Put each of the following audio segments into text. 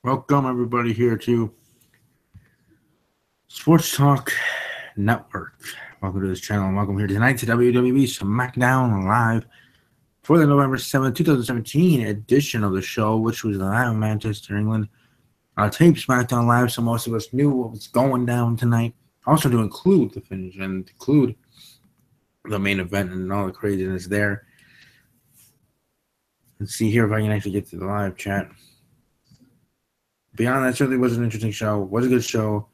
Welcome everybody here to Sports Talk Network. Welcome to this channel and welcome here tonight to WWE Smackdown Live for the November 7th, 2017 edition of the show, which was live in Manchester, England. Tape Smackdown Live, so most of us knew what was going down tonight. Also to include the finish and include the main event and all the craziness there. Let's see here if I can actually get to the live chat. Beyond that, certainly was an interesting show. Was a good show.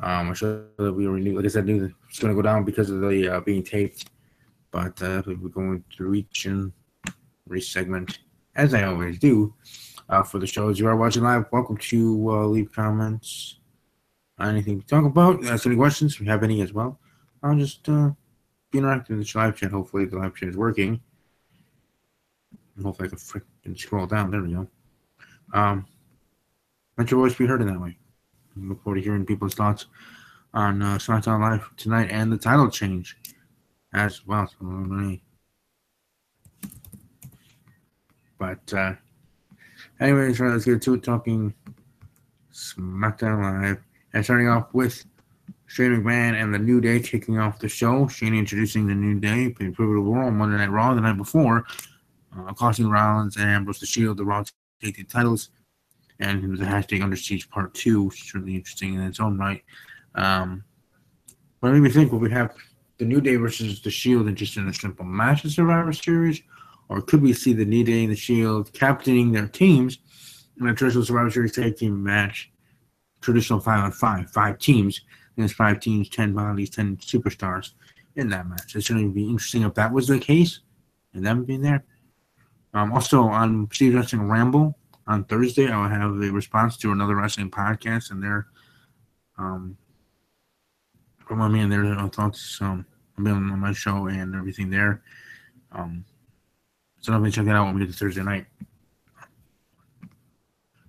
A show that we already knew, like I said, knew it's going to go down because of the being taped. But we're going to reach segment, as I always do, for the shows you are watching live. Welcome to leave comments. Anything to talk about? Ask any questions if you have any as well. I'll just be interactive in this live chat. Hopefully the live chat is working. And hopefully I can freaking scroll down. There we go. Let your voice be heard in that way. I look forward to hearing people's thoughts on SmackDown Live tonight and the title change as well. But anyways, let's get to it, talking SmackDown Live. And starting off with Shane McMahon and the New Day kicking off the show. Shane introducing the New Day, being pivotal role on Monday Night Raw the night before, costing Rollins and Ambrose the Shield, the Raw take the titles. And it was a hashtag Under Siege Part 2, which is really interesting in its own right. But it made me think, will we have the New Day versus the Shield just in a simple match of Survivor Series? Or could we see the New Day and the Shield captaining their teams in a traditional Survivor Series tag team match? Traditional 5-on-5, 5 teams. And it's 5 teams, 10 bodies, 10 superstars in that match. It's going to be interesting if that was the case and them being there. Also, on Steve Wrestling Ramble, on Thursday, I will have a response to another wrestling podcast and their from me and their thoughts on my show and everything there. So definitely check that out when we get to Thursday night.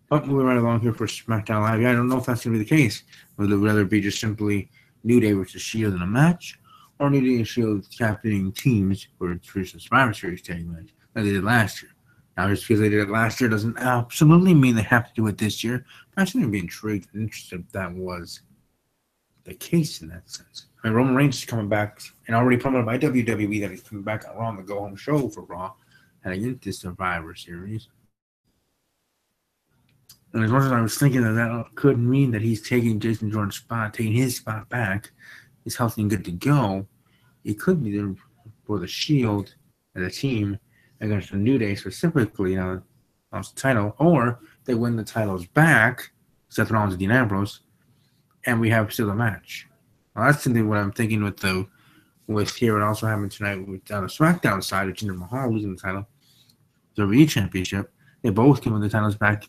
But moving right along here for SmackDown Live, I don't know if that's going to be the case. Whether it would rather be just simply New Day versus Shield in a match, or New Day and Shield captaining teams for a traditional Survivor Series tag match like they did last year. Now, just because they did it last year doesn't absolutely mean they have to do it this year. But I shouldn't be intrigued and interested if that was the case in that sense. I mean, Roman Reigns is coming back and already promoted by WWE that he's coming back on Raw on the go-home show for Raw heading into Survivor Series. And as much as I was thinking that could mean that he's taking Jason Jordan's spot, taking his spot back, he's healthy and good to go, it could be there for the Shield as a team against the New Day specifically, lost the title, or they win the titles back, Seth Rollins and Dean Ambrose, and we have still a match. Well, that's something what I'm thinking with here. What also happened tonight with on the SmackDown side of Jinder Mahal losing the title, the WWE Championship. They both came with the titles back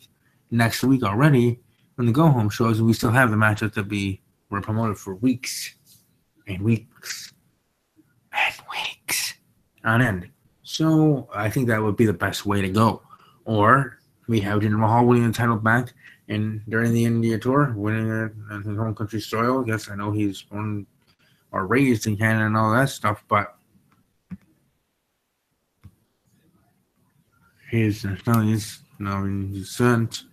next week already when the go home shows, and we still have the matchup that were promoted for weeks and weeks and weeks on end. So I think that would be the best way to go. Or we have Jinder Mahal winning the title back and during the India tour, winning it on his home country soil. Yes, I know he's born or raised in Canada and all that stuff, but his nationality is descent.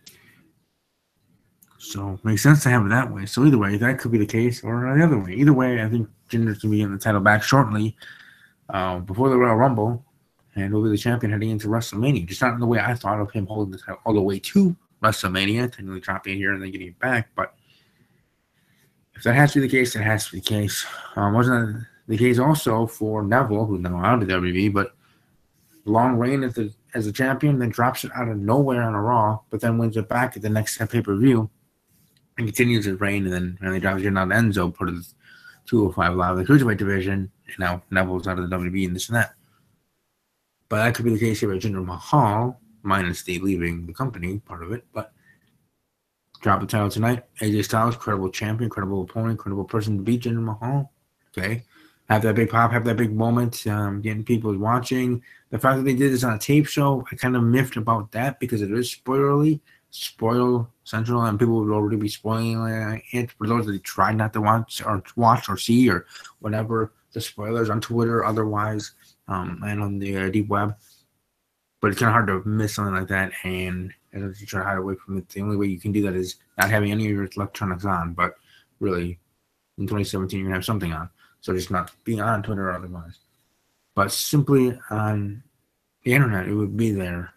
So it makes sense to have it that way. So either way, that could be the case, or the other way. Either way, I think Jinder's going to be getting the title back shortly before the Royal Rumble. And he'll be the champion heading into WrestleMania. Just not in the way I thought of him holding the title all the way to WrestleMania, technically dropping it here and then getting it back. But if that has to be the case, it has to be the case. Wasn't that the case also for Neville, who's now out of WWE, but long reign as a champion, then drops it out of nowhere on a Raw, but then wins it back at the next pay-per-view and continues his reign, and then finally drops it down to Enzo, put it 205 Live, the Cruiserweight division, and now Neville's out of the WWE and this and that. But that could be the case here with Jinder Mahal, minus the leaving the company part of it. But drop the title tonight. AJ Styles, credible champion, credible opponent, credible person to beat Jinder Mahal. Okay. Have that big pop, have that big moment, getting people watching. The fact that they did this on a tape show, I kind of miffed about that because it is spoil central, and people would already be spoiling it for those that tried not to watch or see or whatever the spoilers on Twitter or otherwise. And on the deep web, but it's kind of hard to miss something like that and as you try to hide away from it. The only way you can do that is not having any of your electronics on. But really, in 2017, you're gonna have something on. So just not being on Twitter or otherwise. But simply on the internet, it would be there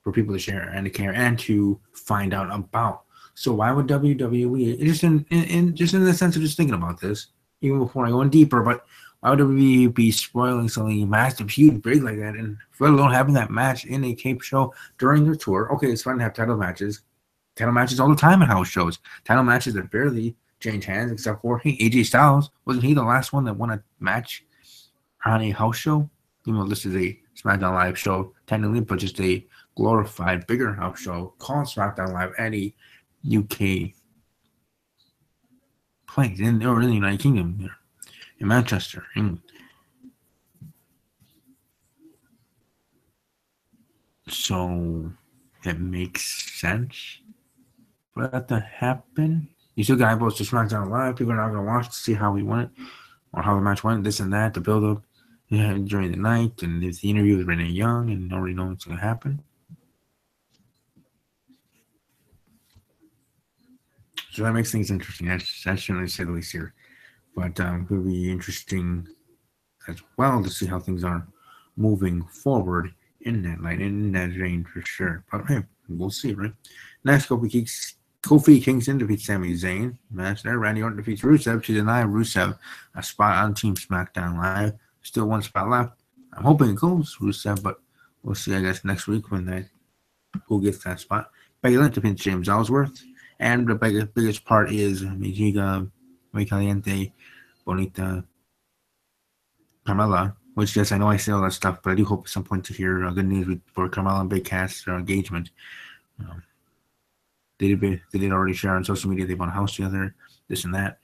for people to share and to care and to find out about. So why would WWE, just in the sense of just thinking about this, even before I go in deeper, but why would WWE be spoiling something massive, huge, big like that, and let alone having that match in a Cape show during their tour? Okay, it's fun to have title matches all the time at house shows. Title matches that barely change hands, except for AJ Styles. Wasn't he the last one that won a match on a house show? Even though this is a SmackDown Live show, technically, but just a glorified, bigger house show called SmackDown Live at a UK place, or in the United Kingdom, there, in Manchester, England. So it makes sense for that to happen. You still got eyeballs to SmackDown Live. People are not going to watch to see how we went or how the match went, this and that, the build up during the night, and if the interview with Renee Young, and nobody knows what's going to happen. So that makes things interesting. That's certainly say the least here. But it will be interesting as well to see how things are moving forward in that light, in that vein for sure. But hey, we'll see, right? Next, Kofi Kingston defeats Sami Zayn. Match there. Randy Orton defeats Rusev to deny Rusev a spot on Team SmackDown Live. Still one spot left. I'm hoping it goes Rusev, but we'll see, I guess, next week when who gets that spot. Becky Lynch defeats James Ellsworth. And the biggest part is Mijiga, Muy Caliente, Bonita, Carmella, which, yes, I know I say all that stuff, but I do hope at some point to hear good news for Carmella and Big Cass, their engagement. They did already share on social media. They bought a house together, this and that.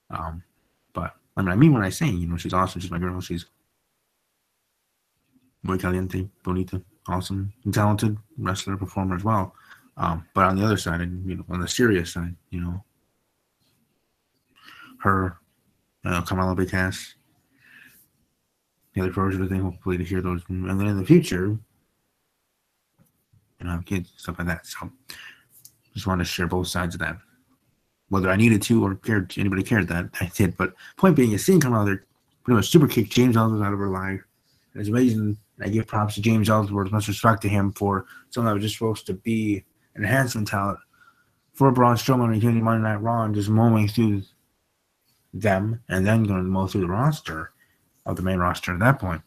But I mean when I say, she's awesome. She's my girl. She's Muy Caliente, Bonita, awesome, and talented wrestler, performer as well. But on the other side, and on the serious side, her, Carmella, Big Cass, the other version of the thing, hopefully to hear those, and then in the future, have kids, stuff like that. So just wanted to share both sides of that. Whether I needed to or anybody cared that, I did. But point being, is seeing Carmella there pretty much super kick James Ellsworth out of her life. It's amazing. I give props to James Ellsworth, much respect to him for something that was just supposed to be an enhancement talent for Braun Strowman and Monday Night Raw, and just mowing through them, and then going to mow through the roster of the main roster at that point.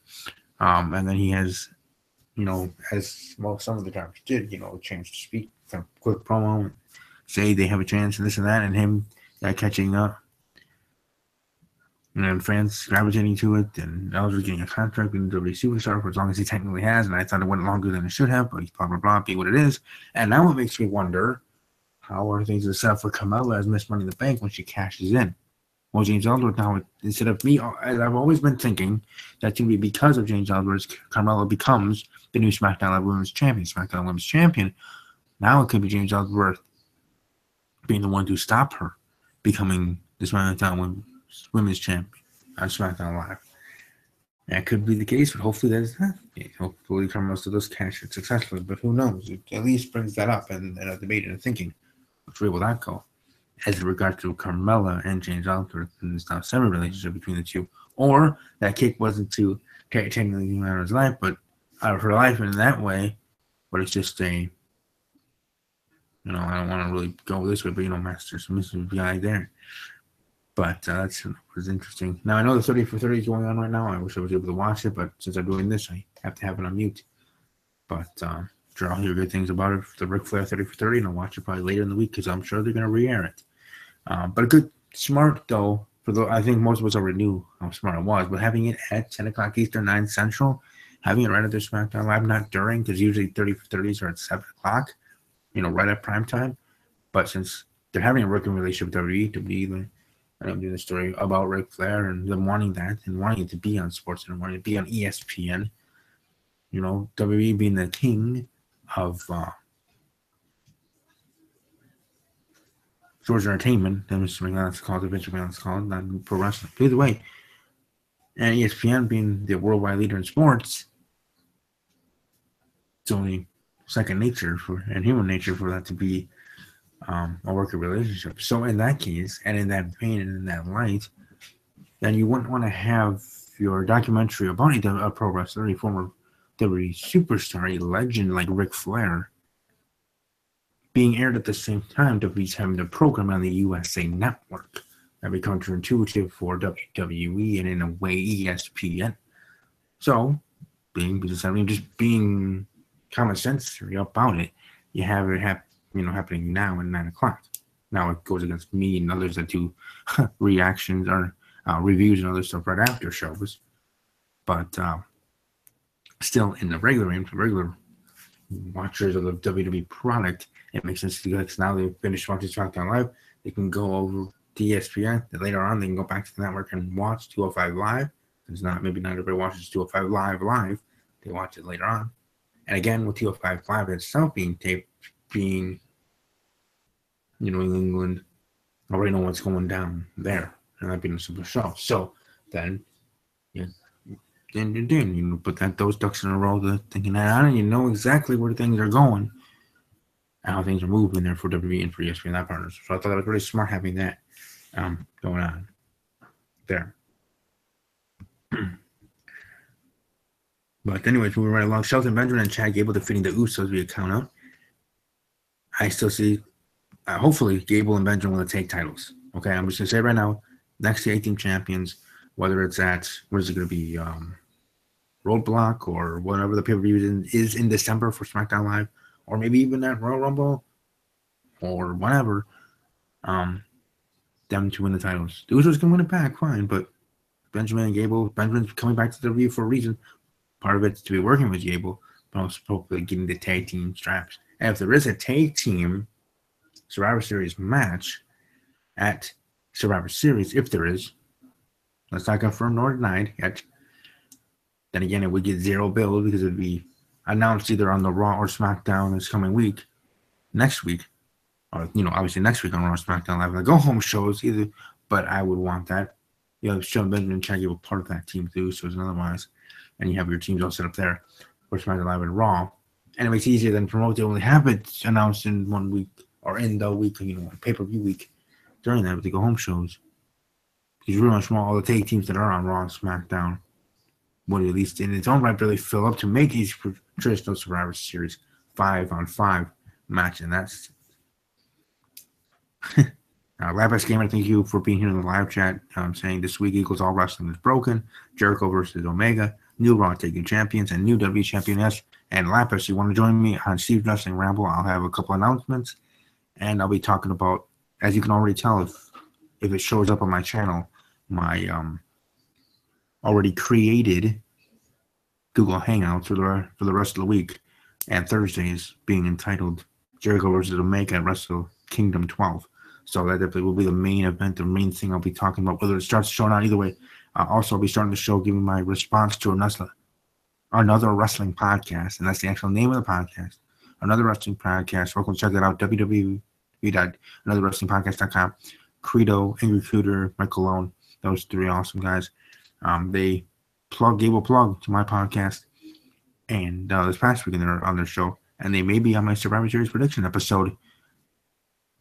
And then he has, as some of the drivers did, a chance to speak, some quick promo, say they have a chance and this and that, and him catching up. And then fans gravitating to it, and Ellsworth getting a contract with WWE Superstar for as long as he technically has, and I thought it went longer than it should have, but blah, blah, blah, be what it is. And now it makes me wonder, how are things set up for Carmella as Miss Money in the Bank when she cashes in? Well, James Ellsworth now, instead of me, as I've always been thinking, that's going to be because of James Ellsworth, Carmella becomes the new SmackDown Live Women's Champion, SmackDown Women's Champion. Now it could be James Ellsworth being the one to stop her becoming the SmackDown Women's Champion on SmackDown Live. That could be the case, but hopefully that's not the case. Hopefully Carmella still does cash it successfully, but who knows? It at least brings that up and a debate and thinking. Which way will that go? As in regard to Carmella and James Ellsworth and this now separate relationship between the two. Or that kick wasn't to technically out of his life, but out of her life in that way, but it's just a, I don't want to really go this way, but master submissive guy there. But that was interesting. Now, I know the 30 for 30 is going on right now. I wish I was able to watch it, but since I'm doing this, I have to have it on mute. But sure, I'll hear good things about it, the Ric Flair 30 for 30, and I'll watch it probably later in the week because I'm sure they're going to re-air it. But a good, smart, though, I think most of us already knew how smart it was, but having it at 10 o'clock Eastern, 9 Central, having it right at their SmackDown Live, not during, because usually 30 for 30s are at 7 o'clock, right at prime time. But since they're having a working relationship with WWE, I'm doing a story about Ric Flair and them wanting that and wanting it to be on sports and wanting it to be on ESPN. WWE being the king of sports entertainment, then Mr. McMahon's called, Vince McMahon's called, not pro wrestling. But either way, and ESPN being the worldwide leader in sports, it's only second nature and human nature for that to be a working relationship. So in that case, and in that vein and in that light, then you wouldn't want to have your documentary about a pro wrestler, a former WWE superstar, a legend like Ric Flair, being aired at the same time WWE's having the program on the USA Network. That'd be counterintuitive for WWE and in a way ESPN. So, just being common sense about it, you have it happening now at 9 o'clock. Now it goes against me and others that do reactions or reviews and other stuff right after shows. But still, in the regular watchers of the WWE product, it makes sense because now they've finished watching SmackDown Live. They can go over to ESPN. Then later on, they can go back to the network and watch 205 Live. It's maybe not everybody watches 205 Live. They watch it later on. And again, with 205 Live itself being taped, being New England, already know what's going down there, and that being a super show. So then, then put those ducks in a row, thinking that you know exactly where things are going, and how things are moving there for WWE and for ESPN and that partners. So I thought that was really smart having that going on there. But anyways, moving right along, Shelton Benjamin and Chad Gable defeating the Usos via countout. I still see, hopefully, Gable and Benjamin will take titles. Okay, I'm just going to say right now, next to 18 champions, whether it's at, what is it going to be, Roadblock or whatever the pay-per-view is in December for SmackDown Live, or maybe even at Royal Rumble, or whatever, them to win the titles. The Usos can win it back, fine, but Benjamin and Gable, Benjamin's coming back to the WWE for a reason. Part of it's to be working with Gable, but also hopefully getting the tag team straps. And if there is a tag team Survivor Series match at Survivor Series, if there is, that's not confirmed nor denied yet, then again, it would get zero build because it would be announced either on the Raw or SmackDown this coming week, next week, or, obviously next week on Raw or SmackDown Live. The go-home shows either, but I would want that. Shelton Benjamin and Chad Gable part of that team too, so it's otherwise. And you have your teams all set up there for SmackDown Live and Raw. And it makes it easier than promote. They only have it announced in 1 week or in the week, pay-per-view week during that with the go-home shows. Because really much more all the tag teams that are on Raw and SmackDown would at least in its own right really fill up to make each traditional Survivor Series 5-on-5 match. And that's Lapis Gamer, thank you for being here in the live chat. Saying this week equals all wrestling is broken. Jericho versus Omega, new Raw Taking Champions, and new W Championess. And Lapis, you want to join me on Steve's Wrestling Ramble? I'll have a couple announcements, and I'll be talking about, as you can already tell if it shows up on my channel, my already created Google Hangouts for the rest of the week, and Thursdays being entitled Jericho versus Omega at Wrestle Kingdom 12. So that definitely will be the main event, the main thing I'll be talking about, whether it starts the show or not. Either way, also I'll be starting the show giving my response to another wrestling podcast, and that's the actual name of the podcast, Another Wrestling Podcast. Welcome to check that out, www.anotherwrestlingpodcast.com. Credo, Angry Cooter, Mike Colon, those three awesome guys. They gave a plug to my podcast, and this past week on their show, and they may be on my Survivor Series prediction episode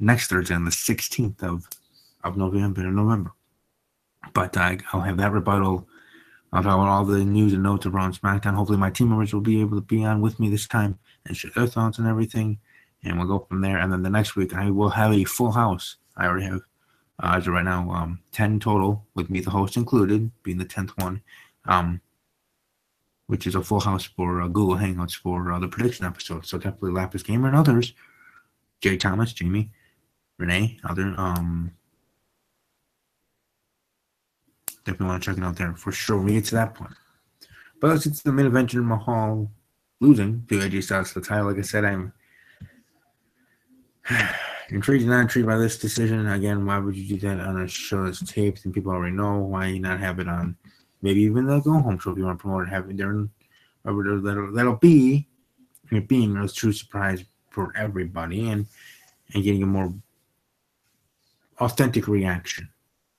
next Thursday on the 16th of November. But I'll have that rebuttal. I'll talk about all the news and notes around SmackDown. Hopefully my team members will be able to be on with me this time and share their thoughts and everything. And we'll go from there. And then the next week I will have a full house. I already have, as of right now, 10 total, with me, the host included, being the 10th one, which is a full house for Google Hangouts for the prediction episode. So definitely Lapis Gamer and others, Jay Thomas, Jamie, Renee, definitely want to check it out there for sure when we get to that point. But let's get to the main event, Jinder Mahal losing to AJ Styles for the title. Like I said, I'm intrigued and not intrigued by this decision. Again, why would you do that on a show that's taped and people already know? Why not have it on maybe even the go-home show if you want to promote it, have it there, that'll be being a true surprise for everybody and getting a more authentic reaction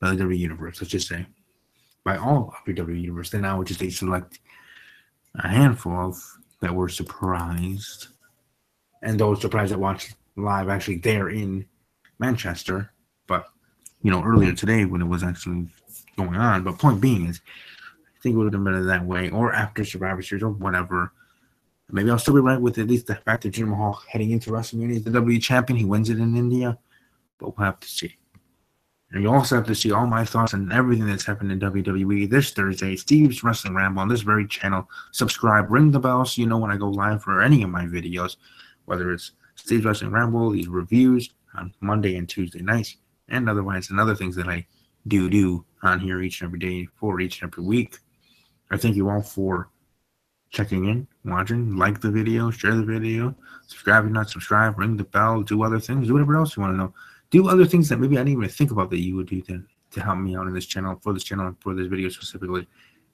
by the WWE Universe, let's just say, by all of the WWE Universe. Then now, which is they select a handful of that were surprised and those surprised that watched live actually there in Manchester. But earlier today when it was actually going on. But point being is, I think it would have been better that way, or after Survivor Series, or whatever. Maybe I'll still be right with at least the fact that Jinder Mahal heading into WrestleMania is the WWE champion. He wins it in India, but we'll have to see. And you also have to see all my thoughts on everything that's happened in WWE this Thursday. Steve's Wrestling Ramble on this very channel. Subscribe, ring the bell so you know when I go live for any of my videos, whether it's Steve's Wrestling Ramble, these reviews on Monday and Tuesday nights, and otherwise, and other things that I do on here each and every day for each and every week. I thank you all for checking in, watching, like the video, share the video, subscribe if not subscribe, ring the bell, do other things, do whatever else you want to know. Do other things that maybe I didn't even think about that you would do to help me out in this channel, for this channel, and for this video specifically.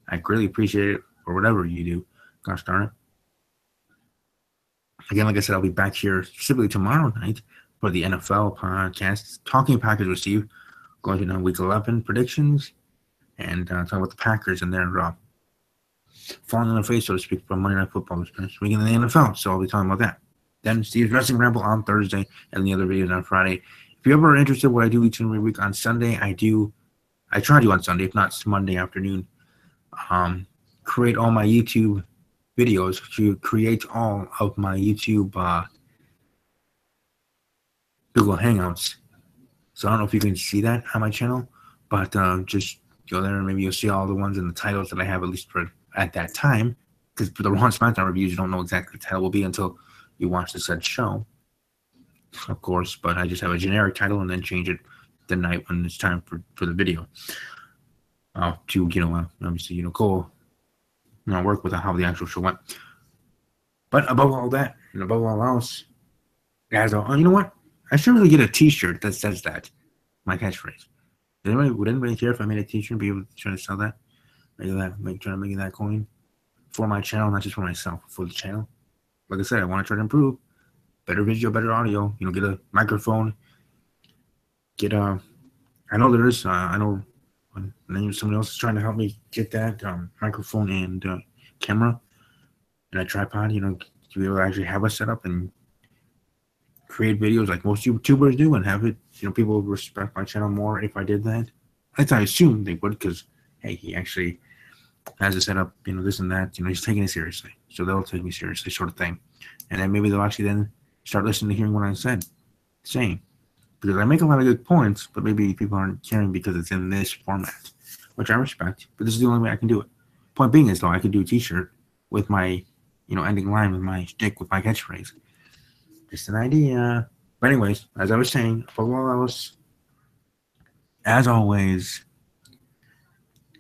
I greatly appreciate it for whatever you do. Gosh darn it. Again, like I said, I'll be back here specifically tomorrow night for the NFL podcast, talking Packers with Steve, going to Week 11 predictions, and talking about the Packers and their falling on their face, so to speak, from Monday Night Football this week in the NFL. So I'll be talking about that. Then Steve's Wrestling Ramble on Thursday, and the other videos on Friday. If you're ever interested in what I do each and every week on Sunday, I try to do on Sunday, if not it's Monday afternoon, create all my YouTube videos, to create all of my YouTube Google Hangouts. So I don't know if you can see that on my channel, but just go there and maybe you'll see all the ones in the titles that I have, at least for at that time, because for the Raw and SmackDown reviews, you don't know exactly what the title will be until you watch the said show, of course. But I just have a generic title and then change it the night when it's time for the video to obviously go work with how the actual show went. But above all that and above all else, guys, you know what? I should really get a T-shirt that says that, my catchphrase. Would anybody care if I made a T-shirt and be able to try to sell that? Try to make that coin for my channel, not just for myself, for the channel. Like I said, I want to try to improve. Better video, better audio. Get a microphone. I know there is. I know somebody else is trying to help me get that microphone and camera and a tripod. To be able to actually have a setup and create videos like most YouTubers do, and have it. People would respect my channel more if I did that. At least I assume they would, because hey, he actually has a setup. This and that. He's taking it seriously, so they'll take me seriously, sort of thing. And then maybe they'll actually then start listening to hearing what I'm saying. Because I make a lot of good points, but maybe people aren't caring because it's in this format, which I respect. But this is the only way I can do it. Point being is, though, I could do a T-shirt with my, ending line with my stick, with my catchphrase. Just an idea. But anyways, as I was saying, above all else, as always,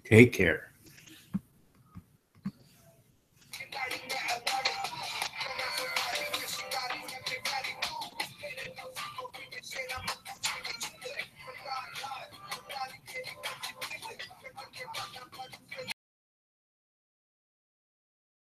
take care.